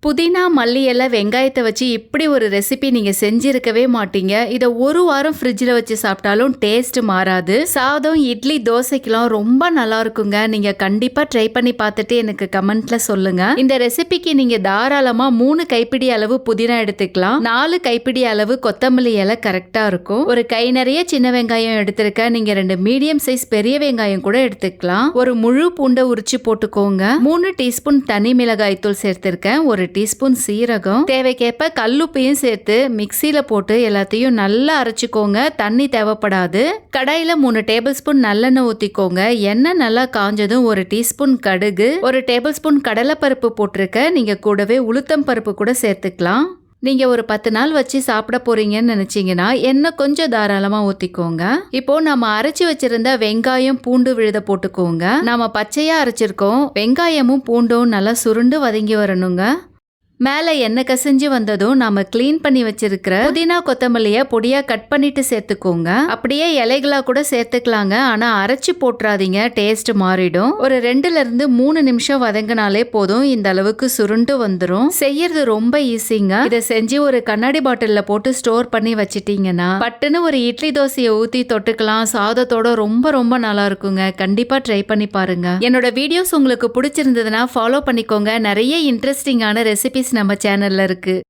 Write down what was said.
புதினா, மல்லி இலை, வெங்காயத்த வச்சு இப்படி ஒரு ரெசிபி நீங்க செஞ்சிருக்கவே மாட்டீங்க. இத ஒரு வாரம் ஃப்ரிட்ஜ்ல வச்சு சாப்பிட்டாலும் டேஸ்ட் மாறாது. சாதம், இட்லி, தோசைக்கெல்லாம் ரொம்ப நல்லா இருக்குங்க. நீங்க கண்டிப்பா ட்ரை பண்ணி பார்த்துட்டு எனக்கு கமெண்ட்ல சொல்லுங்க. இந்த ரெசிபிக்கு நீங்க தாராளமா 3 கைப்பிடி அளவு புதினா எடுத்துக்கலாம். 4 கைப்பிடி அளவு கொத்தமல்லி இலை கரெக்டா இருக்கும். ஒரு கை நிறைய சின்ன வெங்காயம் எடுத்திருக்கேன். நீங்க 2 மீடியம் சைஸ் பெரிய வெங்காயம் கூட எடுத்துக்கலாம். ஒரு முழு பூண்டை உரிச்சு போட்டுக்கோங்க. 3 டீஸ்பூன் தனி மிளகாய் தூள் சேர்த்திருக்கேன். ஒரு டீஸ்பூன் சீரகம், தேவைக்கேற்ப கல்லுப்பையும் சேர்த்து மிக்சியில போட்டு எல்லாத்தையும் நல்லா அரைச்சுக்கோங்க. தண்ணி தேவைப்படாது. கடாயில 3 டேபிள் ஸ்பூன் நல்லெண்ணெய் ஊத்திக்கோங்க. எண்ணெய் நல்லா காஞ்சதும் 1 டீஸ்பூன் கடுகு, 1 டேபிள் ஸ்பூன் கடலைப்பருப்பு போட்டிருக்க. நீங்க கூடவே உளுத்தம் பருப்பு கூட சேர்த்துக்கலாம். நீங்க ஒரு 10 நாள் வச்சு சாப்பிட போறீங்கன்னு நினைச்சீங்கன்னா எண்ணெய் கொஞ்சம் தாராளமா ஊத்திக்கோங்க. இப்போ நம்ம அரைச்சு வச்சிருந்த வெங்காயம், பூண்டு விழுத போட்டுக்கோங்க. நாம பச்சையா அரைச்சிருக்கோம். வெங்காயமும் பூண்டும் நல்லா சுருண்டு வதங்கி வரணுங்க. மேலே எண்ணெய் கசிஞ்சு வந்ததும் நாம கிளீன் பண்ணி வச்சிருக்கிற புதினா, கொத்தமல்லிய பொடியா கட் பண்ணிட்டு சேர்த்துக்கோங்க. அப்படியே இலைகளா கூட சேர்த்துக்கலாங்க. ஆனா அரைச்சு போட்டுறாதீங்க, டேஸ்ட் மாறிடும். ஒரு 2ல இருந்து 3 நிமிஷம் வதங்கினாலே போதும். இந்த அளவுக்கு சுருண்டு வந்துரும். செய்யறது ரொம்ப ஈஸிங்க. இதை செஞ்சு ஒரு கண்ணாடி பாட்டில்ல போட்டு ஸ்டோர் பண்ணி வச்சிட்டீங்கன்னா பட்டுன்னு ஒரு இட்லி தோசையை ஊத்தி தொட்டுக்கலாம். சாதத்தோட ரொம்ப ரொம்ப நல்லா இருக்குங்க. கண்டிப்பா ட்ரை பண்ணி பாருங்க. என்னோட வீடியோஸ் உங்களுக்கு பிடிச்சிருந்ததுன்னா ஃபாலோ பண்ணிக்கோங்க. நிறைய இன்ட்ரெஸ்டிங்கான ரெசிபிஸ் நம்ம சேனல்ல இருக்கு.